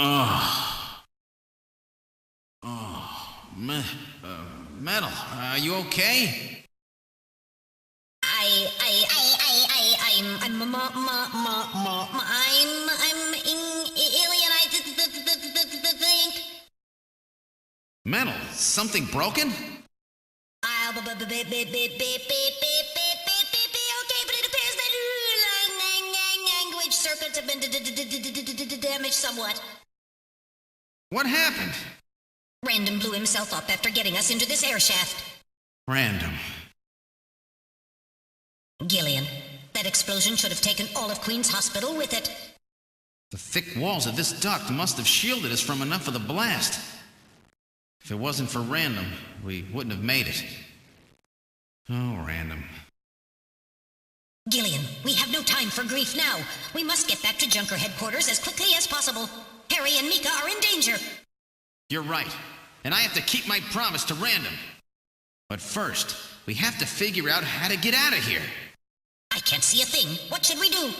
Oh, Metal, are you okay? Alien, I think. Metal, something broken? Okay, but it appears that language circuits have been damaged somewhat. What happened? Random blew himself up after getting us into this air shaft. Random. Gillian, that explosion should have taken all of Queen's Hospital with it. The thick walls of this duct must have shielded us from enough of the blast. If it wasn't for Random, we wouldn't have made it. Oh, Random. Gillian, we have no time for grief now. We must get back to Junker headquarters as quickly as possible. Harry and Mika are in danger. You're right. And I have to keep my promise to Random. But first, we have to figure out how to get out of here. I can't see a thing. What should we do?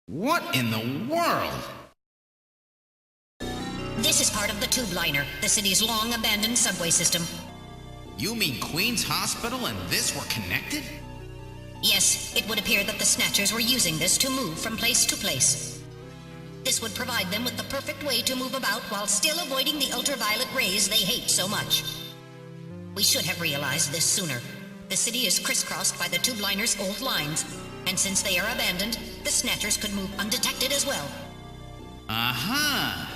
What in the world? This is part of the tube liner, the city's long-abandoned subway system. You mean Queen's Hospital and this were connected? Yes, it would appear that the Snatchers were using this to move from place to place. This would provide them with the perfect way to move about while still avoiding the ultraviolet rays they hate so much. We should have realized this sooner. The city is crisscrossed by the tube liner's old lines, and since they are abandoned, the Snatchers could move undetected as well. Aha!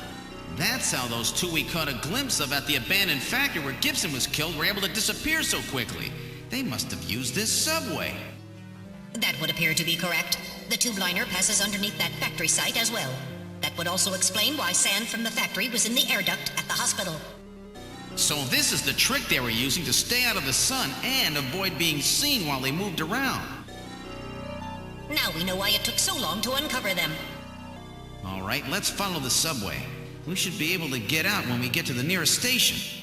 That's how those two we caught a glimpse of at the abandoned factory where Gibson was killed were able to disappear so quickly. They must have used this subway. That would appear to be correct. The tube liner passes underneath that factory site as well. That would also explain why sand from the factory was in the air duct at the hospital. So this is the trick they were using to stay out of the sun and avoid being seen while they moved around. Now we know why it took so long to uncover them. All right, let's follow the subway. We should be able to get out when we get to the nearest station.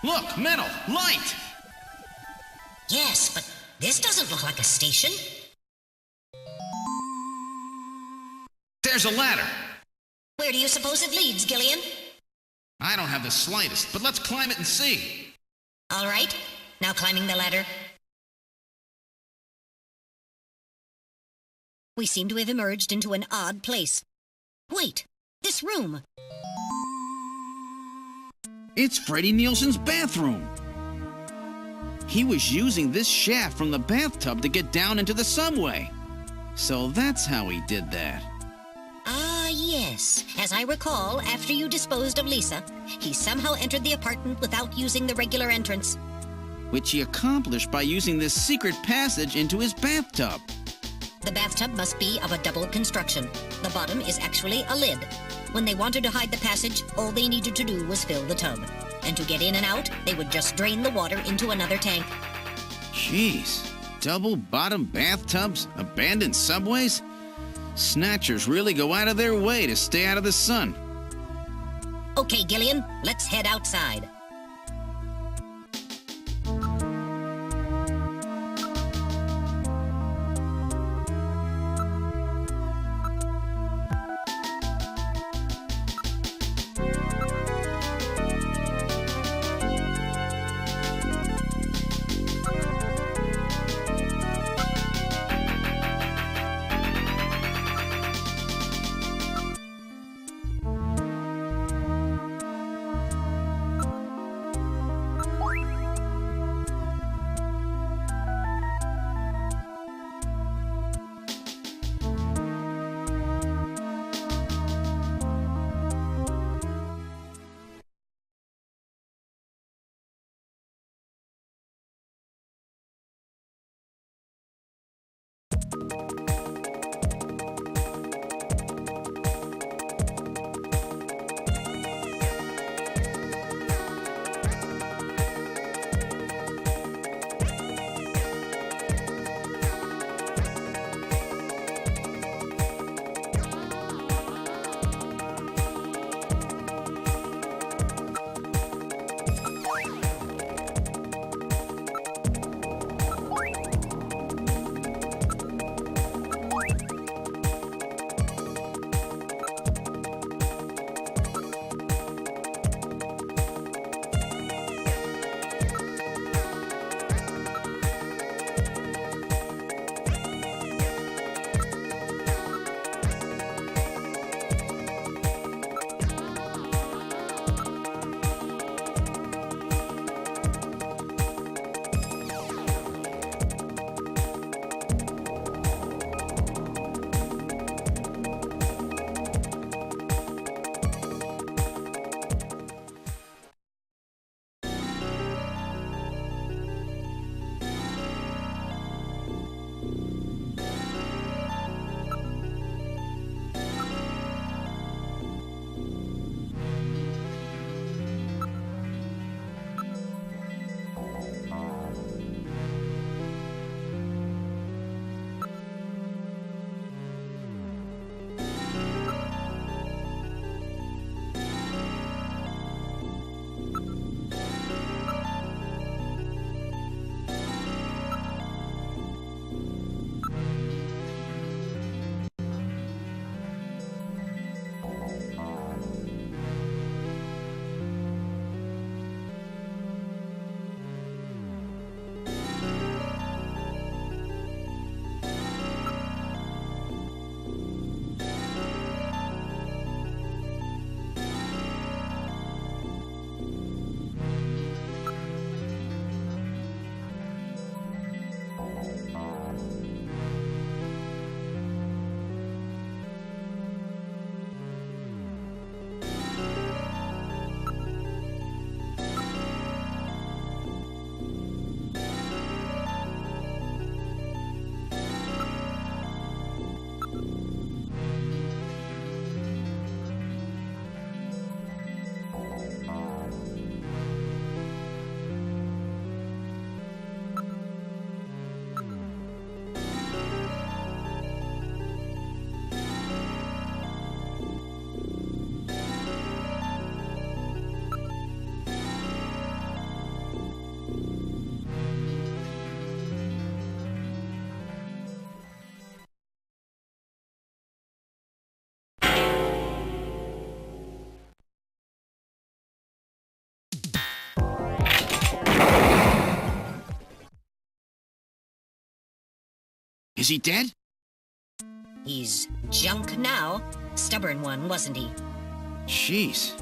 Look, metal, light! Yes, but this doesn't look like a station. There's a ladder. Where do you suppose it leads, Gillian? I don't have the slightest, but let's climb it and see. All right, now climbing the ladder. We seem to have emerged into an odd place. Wait, this room. It's Freddie Nielsen's bathroom. He was using this shaft from the bathtub to get down into the subway. So that's how he did that. Ah, yes. As I recall, after you disposed of Lisa, he somehow entered the apartment without using the regular entrance. Which he accomplished by using this secret passage into his bathtub. The bathtub must be of a double construction. The bottom is actually a lid. When they wanted to hide the passage, all they needed to do was fill the tub. And to get in and out, they would just drain the water into another tank. Jeez, double-bottom bathtubs, abandoned subways? Snatchers really go out of their way to stay out of the sun. Okay, Gillian, let's head outside. Is he dead? He's junk now. Stubborn one, wasn't he? Jeez.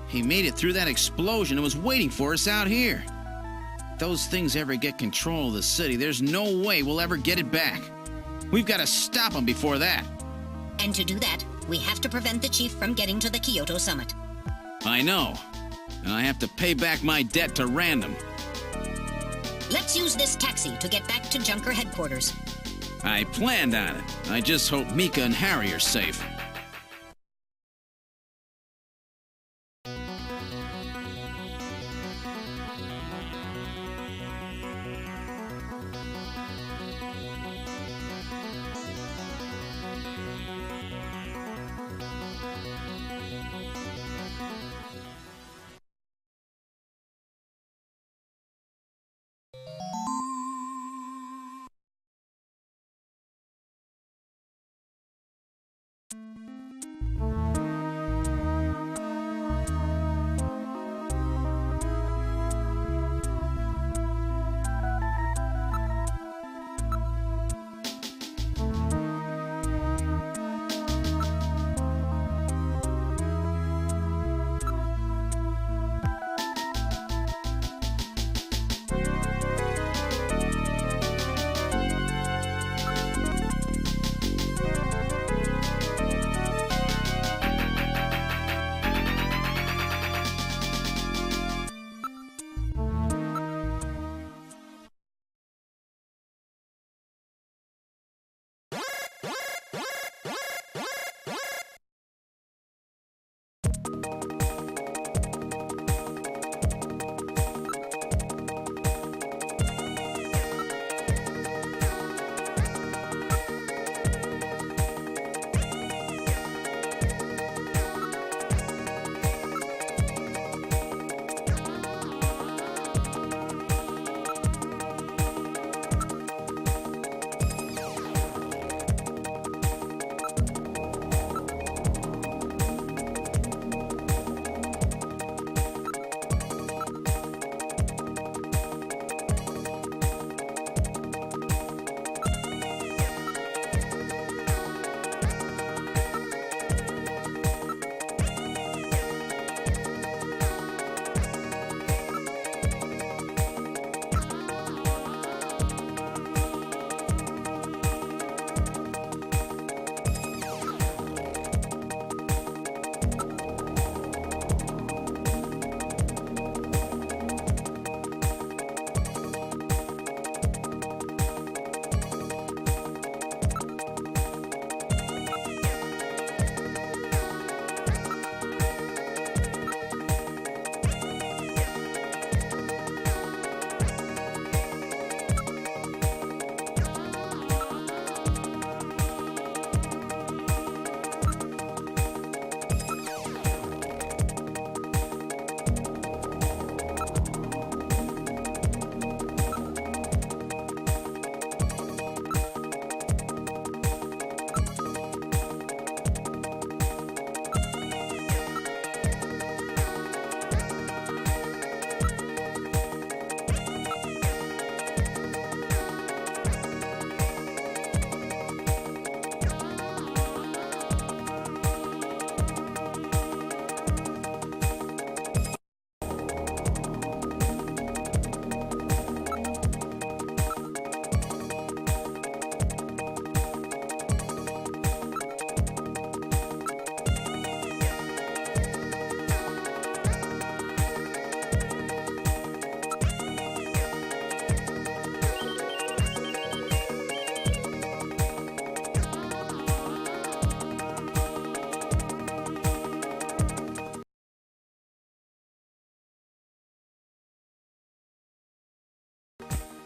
He made it through that explosion and was waiting for us out here. If those things ever get control of the city, there's no way we'll ever get it back. We've got to stop them before that. And to do that, we have to prevent the chief from getting to the Kyoto summit. I know. And I have to pay back my debt to Random. Let's use this taxi to get back to Junker headquarters. I planned on it. I just hope Mika and Harry are safe.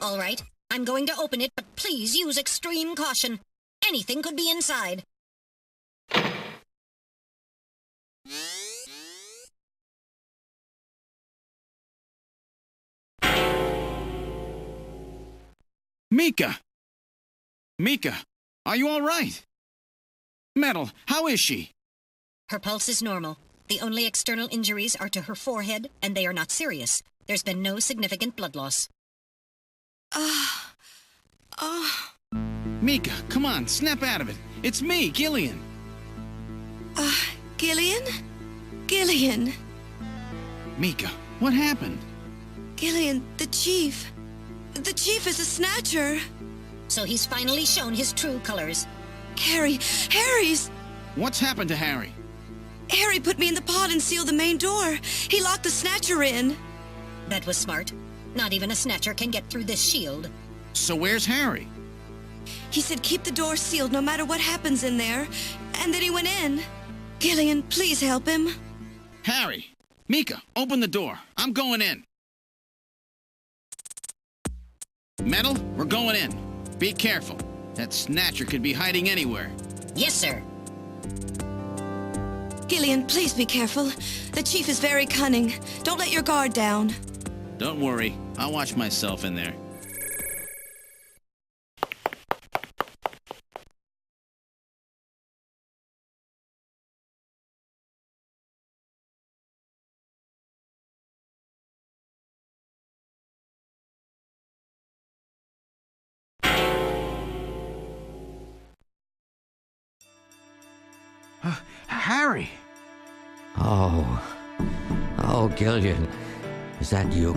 All right, I'm going to open it, but please use extreme caution. Anything could be inside. Mika! Mika, are you all right? Metal, how is she? Her pulse is normal. The only external injuries are to her forehead, and they are not serious. There's been no significant blood loss. Mika, come on, snap out of it. It's me, Gillian. Gillian? Gillian! Mika, what happened? Gillian, the Chief. The Chief is a Snatcher. So he's finally shown his true colors. Harry's... What's happened to Harry? Harry put me in the pod and sealed the main door. He locked the Snatcher in. That was smart. Not even a Snatcher can get through this shield. So where's Harry? He said keep the door sealed no matter what happens in there. And then he went in. Gillian, please help him. Harry! Mika, open the door. I'm going in. Metal, we're going in. Be careful. That Snatcher could be hiding anywhere. Yes, sir. Gillian, please be careful. The Chief is very cunning. Don't let your guard down. Don't worry. I'll watch myself in there. Harry! Oh, Gillian, is that you?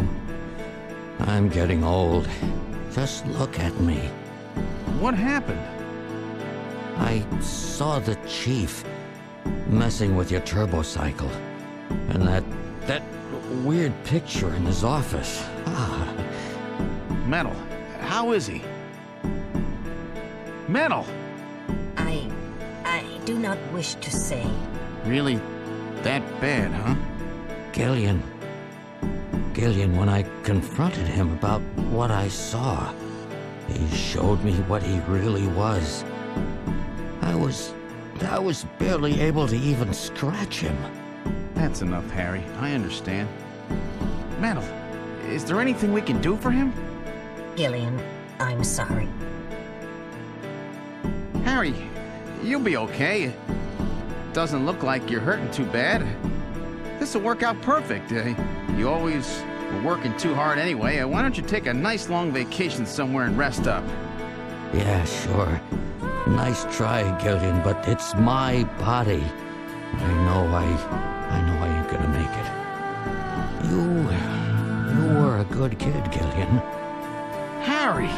I'm getting old. Just look at me. What happened? I saw the Chief messing with your turbocycle, and that weird picture in his office. Metal, how is he? Metal! I do not wish to say. Really that bad, huh? Gillian, when I confronted him about what I saw, he showed me what he really was. I was barely able to even scratch him. That's enough, Harry. I understand. Metal, is there anything we can do for him? Gillian, I'm sorry. Harry, you'll be okay. Doesn't look like you're hurting too bad. This'll work out perfect. You always were working too hard anyway. Why don't you take a nice long vacation somewhere and rest up? Yeah, sure. Nice try, Gillian, but it's my body. I know I ain't gonna make it. You were a good kid, Gillian. Harry!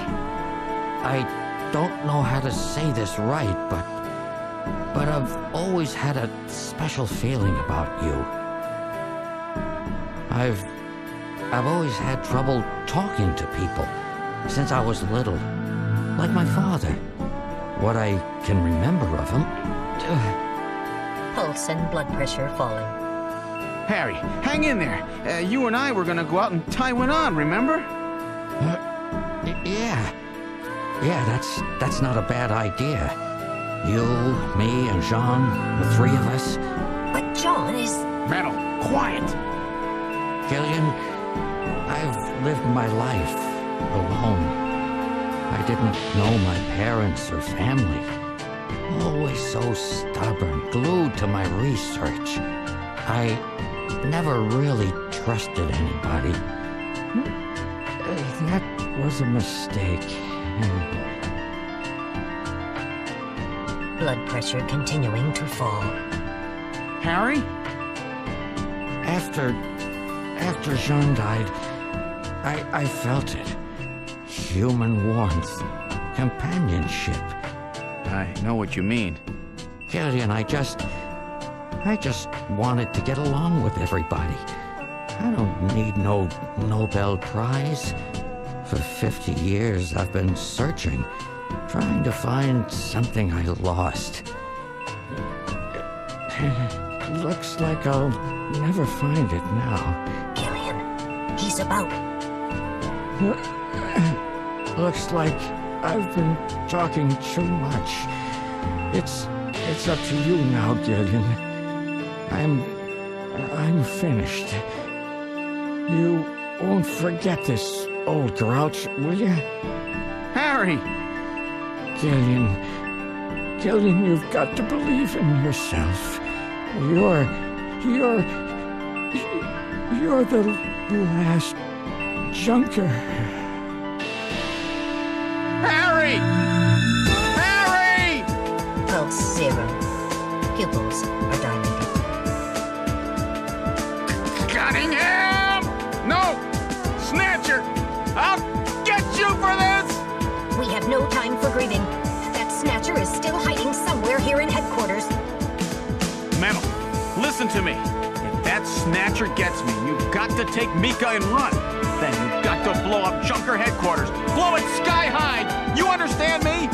I don't know how to say this right, but I've always had a special feeling about you. I've always had trouble talking to people since I was little, like my father. What I can remember of him. Pulse and blood pressure falling. Harry, hang in there. You and I were gonna go out and tie one on, remember? Yeah, that's not a bad idea. You, me, and Jean, the three of us. But John is... Metal, quiet! Gillian, I've lived my life alone. I didn't know my parents or family. Always so stubborn, glued to my research. I never really trusted anybody. That was a mistake. Blood pressure continuing to fall. Harry? After Jean died, I felt it. Human warmth, companionship. I know what you mean. Gillian, I just wanted to get along with everybody. I don't need no Nobel Prize. For 50 years, I've been searching, trying to find something I lost. Looks like I'll never find it now. Gillian, he's about... Looks like I've been talking too much. It's up to you now, Gillian. I'm finished. You won't forget this, old grouch, will you? Harry! Gillian, you've got to believe in yourself. You're the last junker. Harry! pupils are dilated. Cunningham! No! Snatcher! I'll get you for this! We have no time for grieving. That Snatcher is still hiding somewhere here in headquarters. Metal, listen to me. If that Snatcher gets me, you've got to take Mika and run. Then you've got to blow up Junker headquarters. Blow it sky high! You understand me?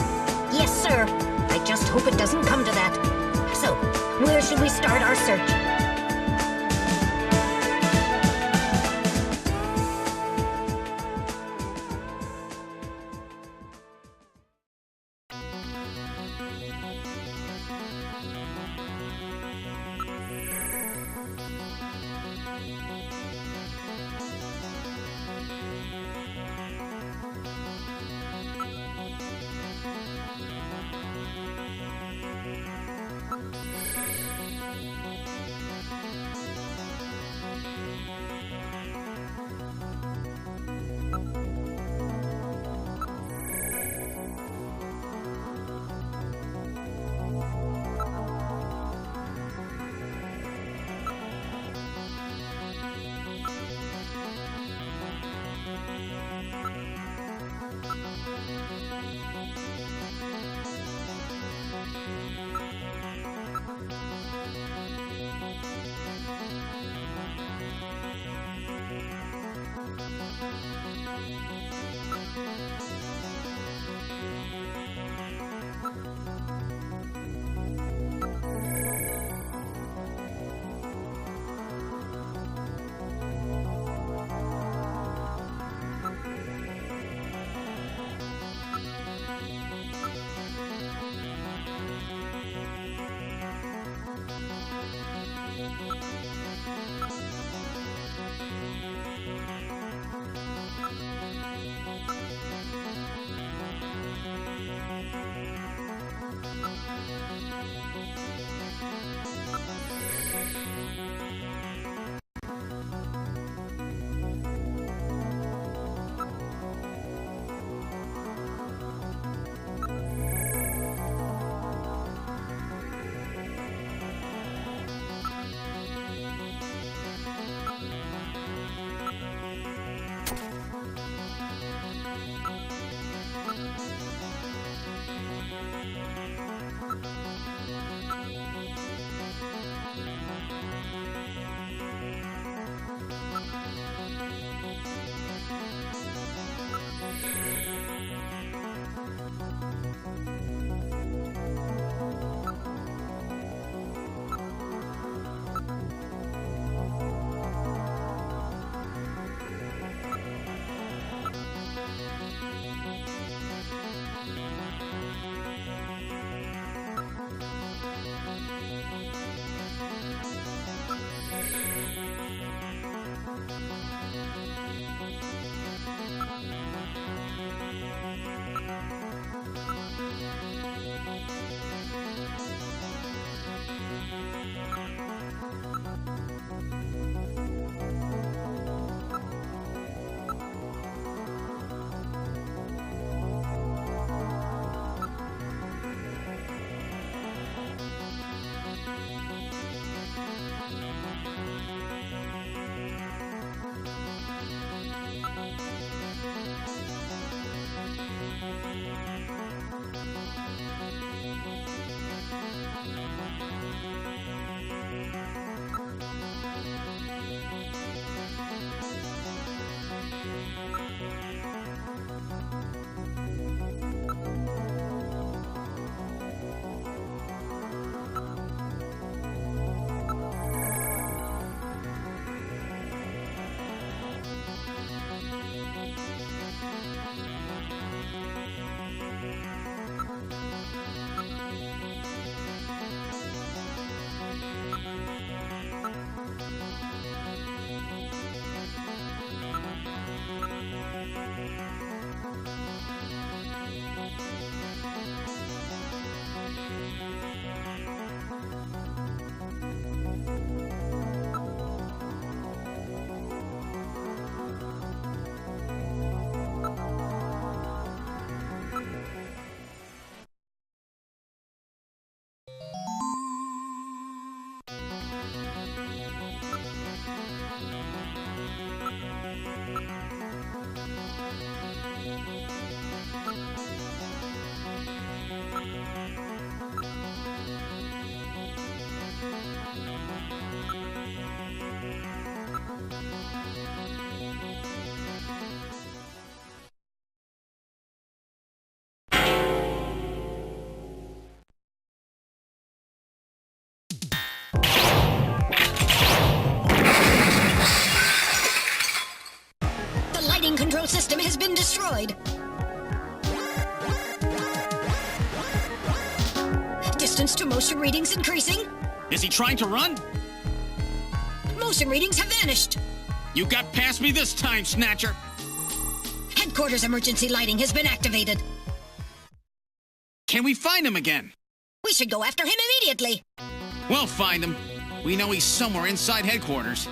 Yes, sir. I just hope it doesn't come to that. So, where should we start our search? destroyed. Distance to motion readings increasing. Is he trying to run? Motion readings have vanished. You got past me this time, Snatcher. Headquarters emergency lighting has been activated. Can we find him again? We should go after him immediately. We'll find him. We know he's somewhere inside headquarters.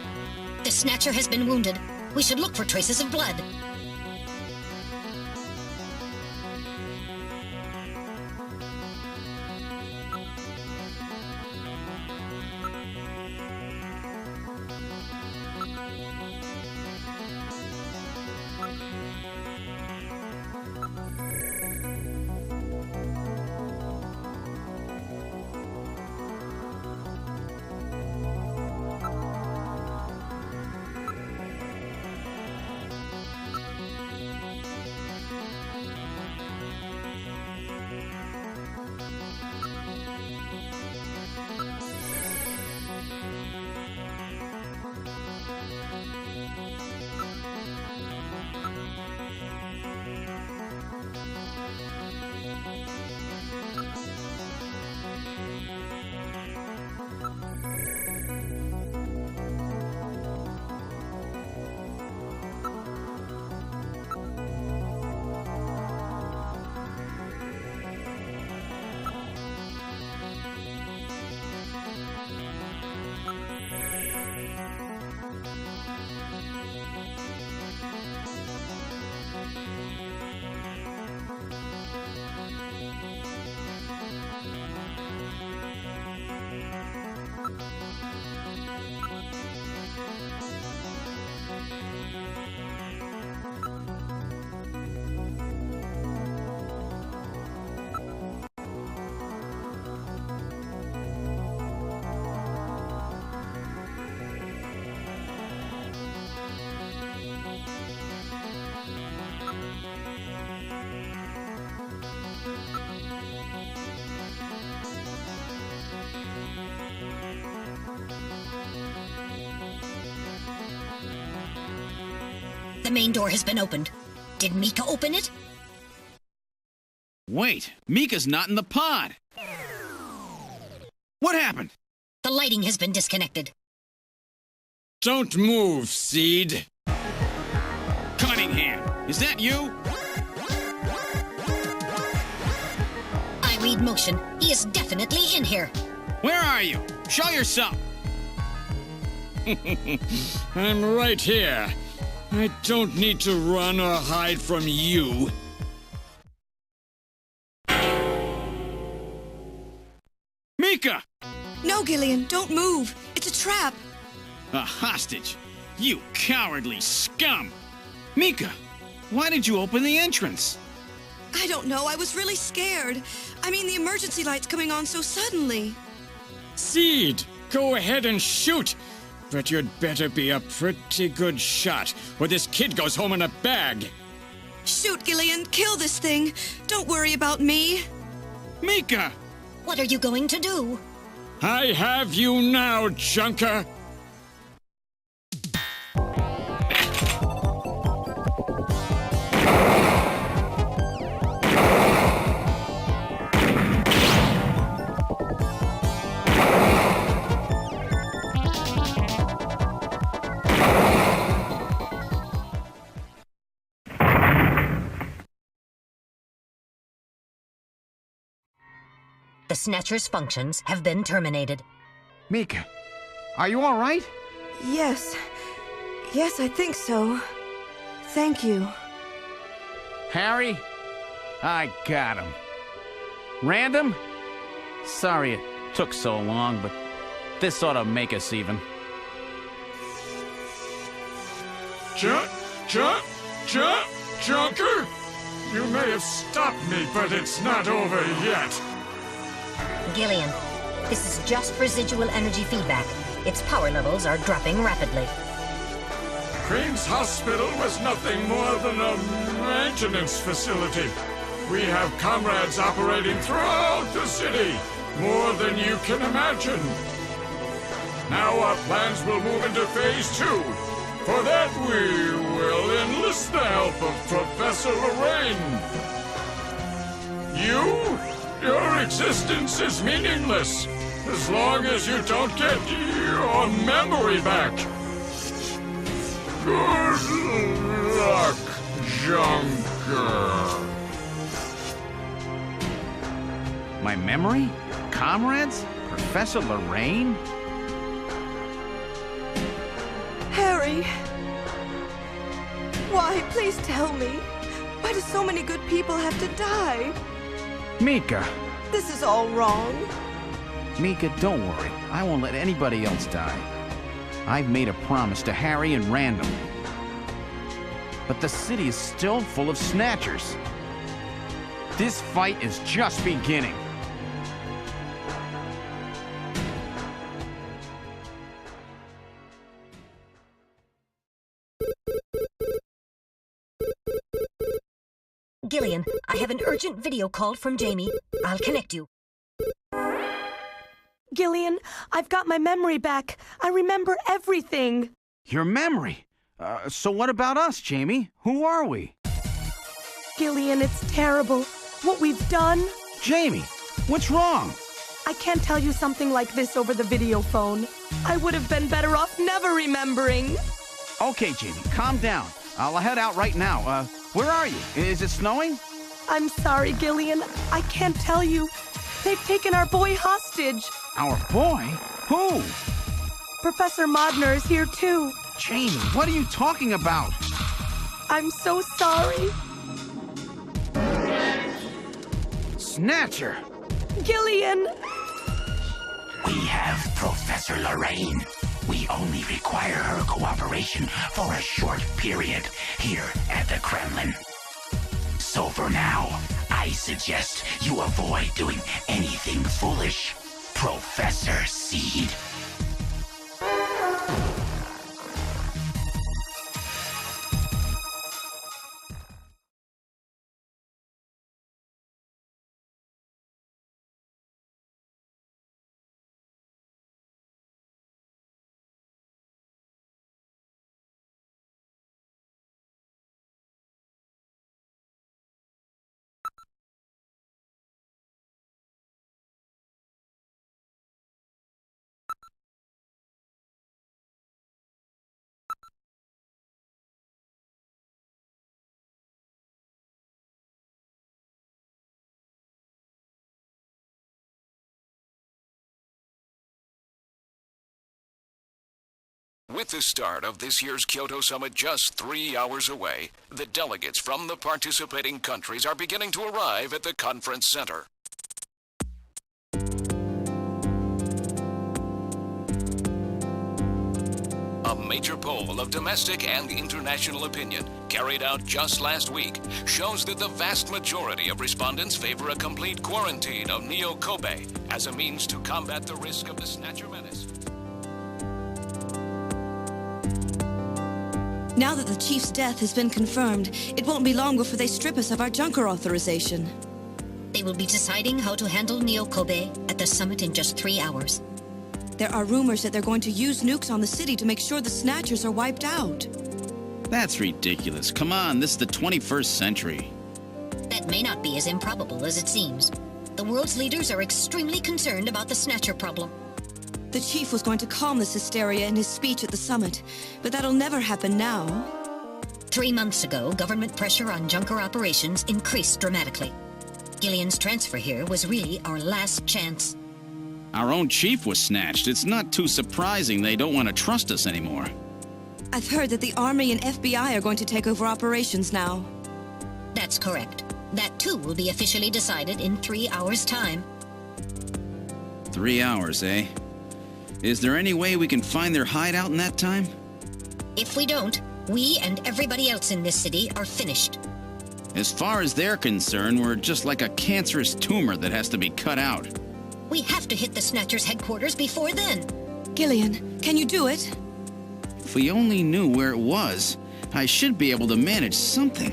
The Snatcher has been wounded. We should look for traces of blood. The main door has been opened. Did Mika open it? Wait, Mika's not in the pod. What happened? The lighting has been disconnected. Don't move, Seed. Cunningham, is that you? I read motion. He is definitely in here. Where are you? Show yourself. I'm right here. I don't need to run or hide from you. Mika! No, Gillian, don't move. It's a trap. A hostage? You cowardly scum! Mika, why did you open the entrance? I don't know. I was really scared. I mean, the emergency light's coming on so suddenly. Seed, go ahead and shoot. But you'd better be a pretty good shot, or this kid goes home in a bag. Shoot, Gillian. Kill this thing. Don't worry about me. Mika! What are you going to do? I have you now, Junker. The Snatcher's functions have been terminated. Mika, are you all right? Yes. Yes, I think so. Thank you. Harry? I got him. Random? Sorry it took so long, but this ought to make us even. Junker? You may have stopped me, but it's not over yet. Gillian, this is just residual energy feedback. Its power levels are dropping rapidly. Queen's Hospital was nothing more than a maintenance facility. We have comrades operating throughout the city, more than you can imagine. Now our plans will move into Phase 2. For that, we will enlist the help of Professor Lorraine. Your existence is meaningless as long as you don't get your memory back. Good luck, Junker. My memory? Comrades? Professor Lorraine? Harry! Why? Please tell me. Why do so many good people have to die? Mika! This is all wrong. Mika, don't worry. I won't let anybody else die. I've made a promise to Harry and Randall. But the city is still full of Snatchers. This fight is just beginning. Gillian, I have an urgent video call from Jamie. I'll connect you. Gillian, I've got my memory back. I remember everything. Your memory? So what about us, Jamie? Who are we? Gillian, it's terrible. What we've done. Jamie, what's wrong? I can't tell you something like this over the video phone. I would have been better off never remembering. Okay, Jamie, calm down. I'll head out right now. Where are you? Is it snowing? I'm sorry, Gillian. I can't tell you. They've taken our boy hostage. Our boy? Who? Professor Modner is here, too. Jamie, what are you talking about? I'm so sorry. Snatcher! Gillian! We have Professor Lorraine. We only require her cooperation for a short period here at the Kremlin. So for now, I suggest you avoid doing anything foolish, Professor Seed. With the start of this year's Kyoto Summit just 3 hours away, the delegates from the participating countries are beginning to arrive at the conference center. A major poll of domestic and international opinion, carried out just last week, shows that the vast majority of respondents favor a complete quarantine of Neo Kobe as a means to combat the risk of the Snatcher menace. Now that the Chief's death has been confirmed, it won't be long before they strip us of our Junker authorization. They will be deciding how to handle Neo Kobe at the summit in just 3 hours. There are rumors that they're going to use nukes on the city to make sure the Snatchers are wiped out. That's ridiculous. Come on, this is the 21st century. That may not be as improbable as it seems. The world's leaders are extremely concerned about the Snatcher problem. The Chief was going to calm this hysteria in his speech at the summit, but that'll never happen now. 3 months ago, government pressure on Junker operations increased dramatically. Gillian's transfer here was really our last chance. Our own chief was snatched. It's not too surprising they don't want to trust us anymore. I've heard that the Army and FBI are going to take over operations now. That's correct. That too will be officially decided in 3 hours' time. 3 hours, eh? Is there any way we can find their hideout in that time? If we don't, we and everybody else in this city are finished. As far as they're concerned, we're just like a cancerous tumor that has to be cut out. We have to hit the Snatchers' headquarters before then. Gillian, can you do it? If we only knew where it was, I should be able to manage something.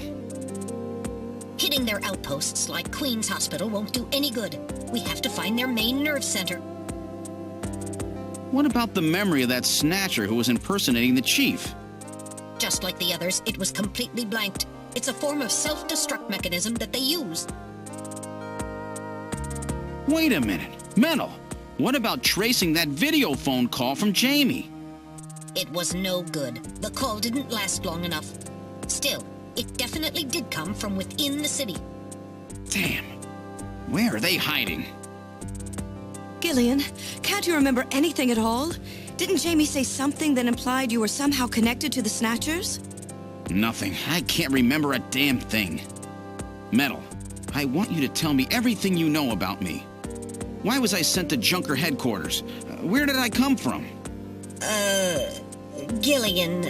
Hitting their outposts like Queen's Hospital won't do any good. We have to find their main nerve center. What about the memory of that Snatcher who was impersonating the chief? just like the others, it was completely blanked. It's a form of self-destruct mechanism that they use. Wait a minute. Metal, what about tracing that video phone call from Jamie? It was no good. The call didn't last long enough. Still, it definitely did come from within the city. Damn. Where are they hiding? Gillian, can't you remember anything at all? Didn't Jamie say something that implied you were somehow connected to the Snatchers? Nothing. I can't remember a damn thing. Metal, I want you to tell me everything you know about me. Why was I sent to Junker headquarters? Where did I come from? Gillian.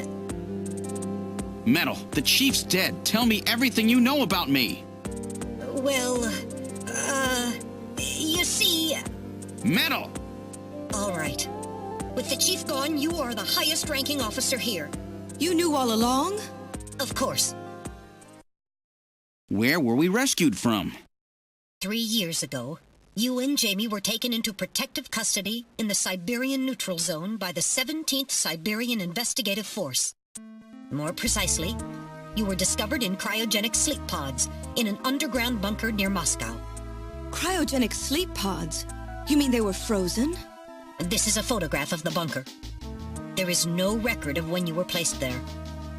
Metal, the chief's dead. Tell me everything you know about me. Well, you see... Metal! All right. With the chief gone, you are the highest-ranking officer here. You knew all along? Of course. Where were we rescued from? 3 years ago, you and Jamie were taken into protective custody in the Siberian Neutral Zone by the 17th Siberian Investigative Force. More precisely, you were discovered in cryogenic sleep pods in an underground bunker near Moscow. Cryogenic sleep pods? You mean they were frozen? This is a photograph of the bunker. There is no record of when you were placed there.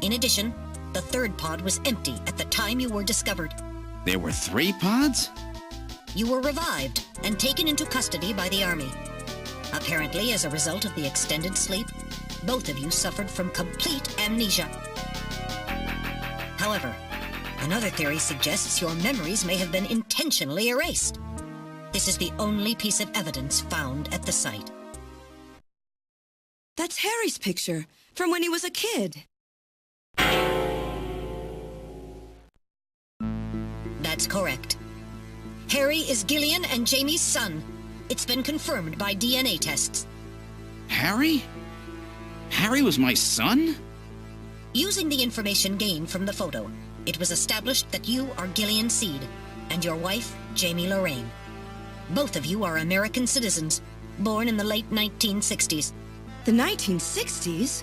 In addition, the third pod was empty at the time you were discovered. There were 3 pods? You were revived and taken into custody by the army. Apparently, as a result of the extended sleep, both of you suffered from complete amnesia. However, another theory suggests your memories may have been intentionally erased. This is the only piece of evidence found at the site. That's Harry's picture, from when he was a kid. That's correct. Harry is Gillian and Jamie's son. It's been confirmed by DNA tests. Harry? Harry was my son? Using the information gained from the photo, it was established that you are Gillian Seed and your wife, Jamie Lorraine. Both of you are American citizens, born in the late 1960s. The 1960s?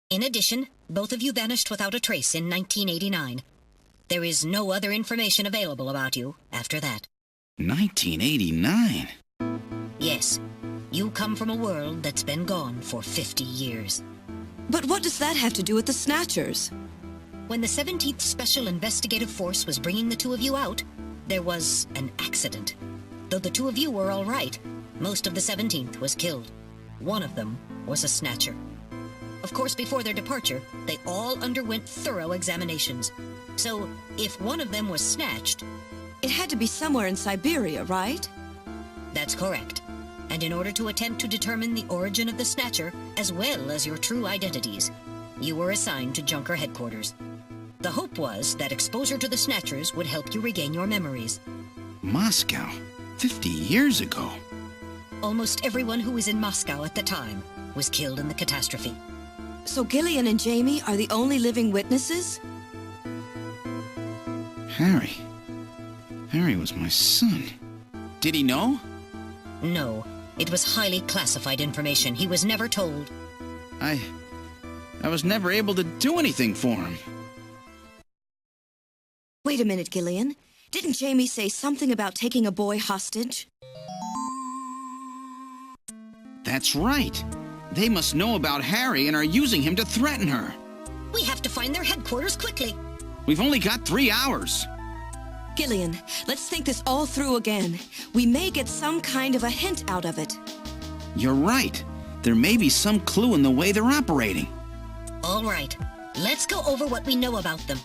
In addition, both of you vanished without a trace in 1989. There is no other information available about you after that. 1989? Yes, you come from a world that's been gone for 50 years. But what does that have to do with the Snatchers? When the 17th Special Investigative Force was bringing the two of you out, there was an accident. Though the two of you were all right, most of the 17th was killed. One of them was a Snatcher. Of course, before their departure, they all underwent thorough examinations. So, if one of them was snatched... It had to be somewhere in Siberia, right? That's correct. And in order to attempt to determine the origin of the Snatcher, as well as your true identities, you were assigned to Junker headquarters. The hope was that exposure to the Snatchers would help you regain your memories. Moscow? 50 years ago? Almost everyone who was in Moscow at the time was killed in the catastrophe. So Gillian and Jamie are the only living witnesses? Harry was my son. Did he know? No. It was highly classified information. He was never told. I was never able to do anything for him. Wait a minute, Gillian. Didn't Jamie say something about taking a boy hostage? That's right. They must know about Harry and are using him to threaten her. We have to find their headquarters quickly. We've only got 3 hours. Gillian, let's think this all through again. We may get some kind of a hint out of it. You're right. There may be some clue in the way they're operating. All right. Let's go over what we know about them.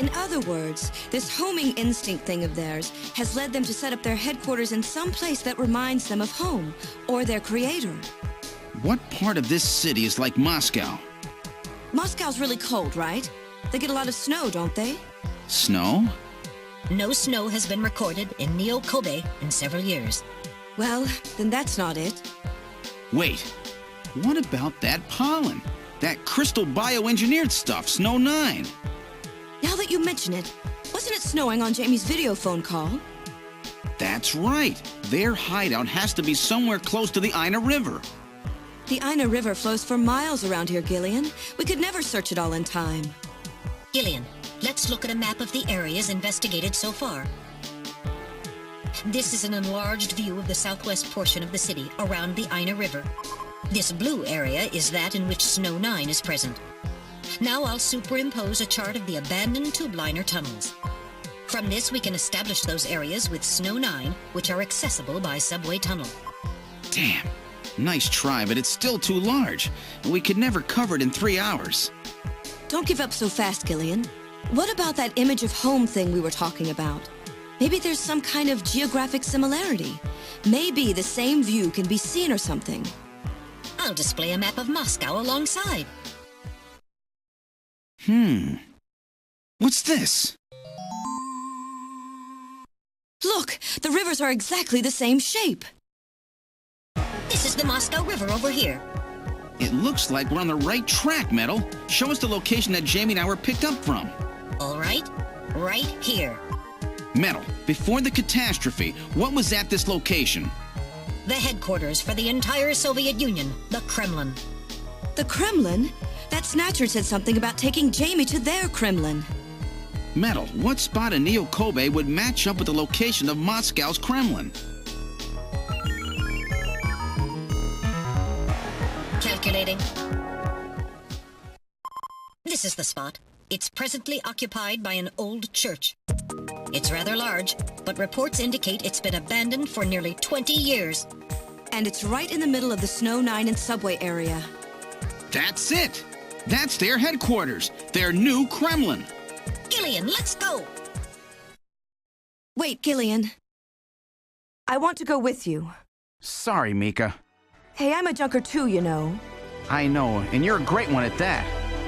In other words, this homing instinct thing of theirs has led them to set up their headquarters in some place that reminds them of home, or their creator. What part of this city is like Moscow? Moscow's really cold, right? They get a lot of snow, don't they? Snow? No snow has been recorded in Neo-Kobe in several years. Well, then that's not it. Wait, what about that pollen? That crystal bioengineered stuff, Snow 9? Now that you mention it, wasn't it snowing on Jamie's video phone call? That's right. Their hideout has to be somewhere close to the Ina River. The Ina River flows for miles around here, Gillian. We could never search it all in time. Gillian, let's look at a map of the areas investigated so far. This is an enlarged view of the southwest portion of the city around the Ina River. This blue area is that in which Snow 9 is present. Now I'll superimpose a chart of the abandoned tube liner tunnels. From this we can establish those areas with Snow 9, which are accessible by subway tunnel. Damn. Nice try, but it's still too large. We could never cover it in 3 hours. Don't give up so fast, Gillian. What about that image of home thing we were talking about? Maybe there's some kind of geographic similarity. Maybe the same view can be seen or something. I'll display a map of Moscow alongside. What's this? Look, the rivers are exactly the same shape. This is the Moscow River over here. It looks like we're on the right track, Metal. Show us the location that Jamie and I were picked up from. All right, right here. Metal, before the catastrophe, what was at this location? The headquarters for the entire Soviet Union, the Kremlin. The Kremlin? That Snatcher said something about taking Jamie to their Kremlin. Metal, what spot in Neo-Kobe would match up with the location of Moscow's Kremlin? Calculating. This is the spot. It's presently occupied by an old church. It's rather large, but reports indicate it's been abandoned for nearly 20 years. And it's right in the middle of the Snow 9 and subway area. That's it! That's their headquarters, their new Kremlin. Gillian, let's go! Wait, Gillian. I want to go with you. Sorry, Mika. Hey, I'm a junker too, you know. I know, and you're a great one at that.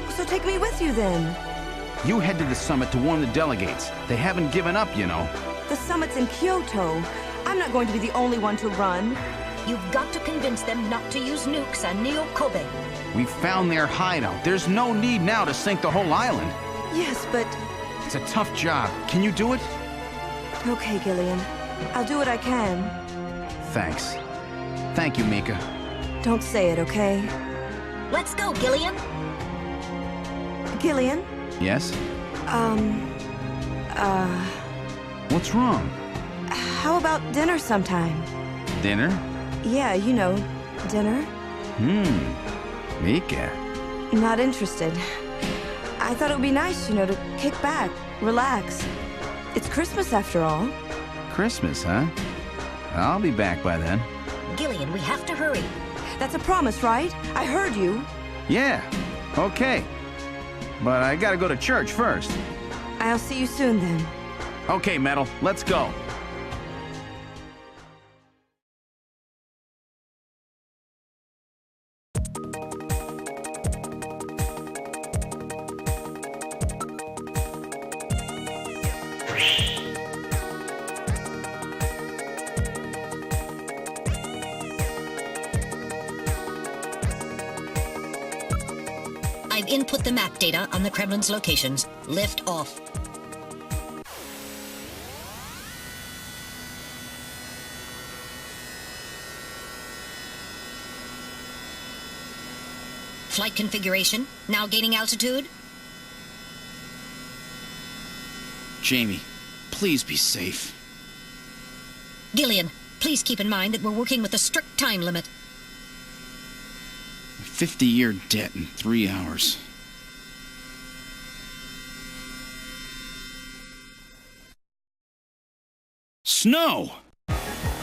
So take me with you then. You head to the summit to warn the delegates. They haven't given up, you know. The summit's in Kyoto. I'm not going to be the only one to run. You've got to convince them not to use nukes on Neo-Kobe. We found their hideout. There's no need now to sink the whole island. Yes, but... It's a tough job. Can you do it? Okay, Gillian. I'll do what I can. Thanks. Thank you, Mika. Don't say it, okay? Let's go, Gillian. Gillian? Yes? What's wrong? How about dinner sometime? Dinner? Yeah, you know, dinner. Mika. Not interested. I thought it would be nice, you know, to kick back, relax. It's Christmas after all. Christmas, huh? I'll be back by then. Gillian, we have to hurry. That's a promise, right? I heard you. Yeah, okay. But I gotta go to church first. I'll see you soon then. Okay, Metal, let's go. I've input the map data on the Kremlin's locations. Lift off. Flight configuration, now gaining altitude. Jamie, please be safe. Gillian, please keep in mind that we're working with a strict time limit. A 50-year debt in 3 hours. Snow!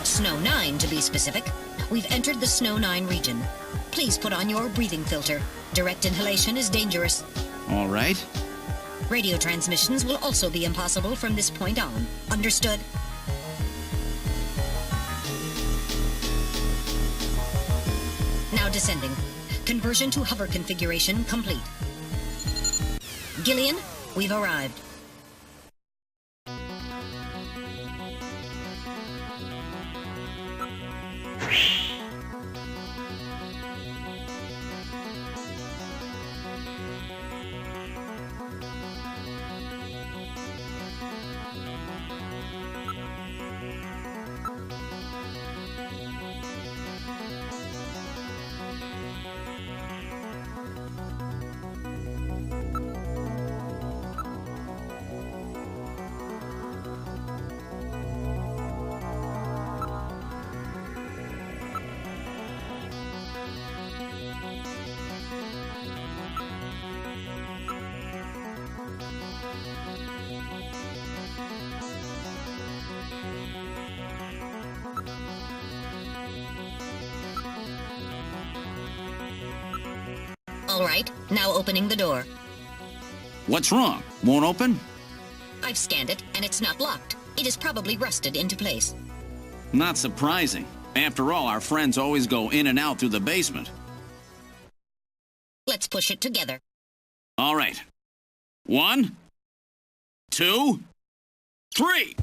Snow 9, to be specific. We've entered the Snow 9 region. Please put on your breathing filter. Direct inhalation is dangerous. All right. Radio transmissions will also be impossible from this point on. Understood? Now descending. Conversion to hover configuration complete. Gillian, we've arrived. All right, now opening the door. What's wrong? Won't open? I've scanned it, and it's not locked. It is probably rusted into place. Not surprising. After all, our friends always go in and out through the basement. Let's push it together. All right. 1, 2, 3.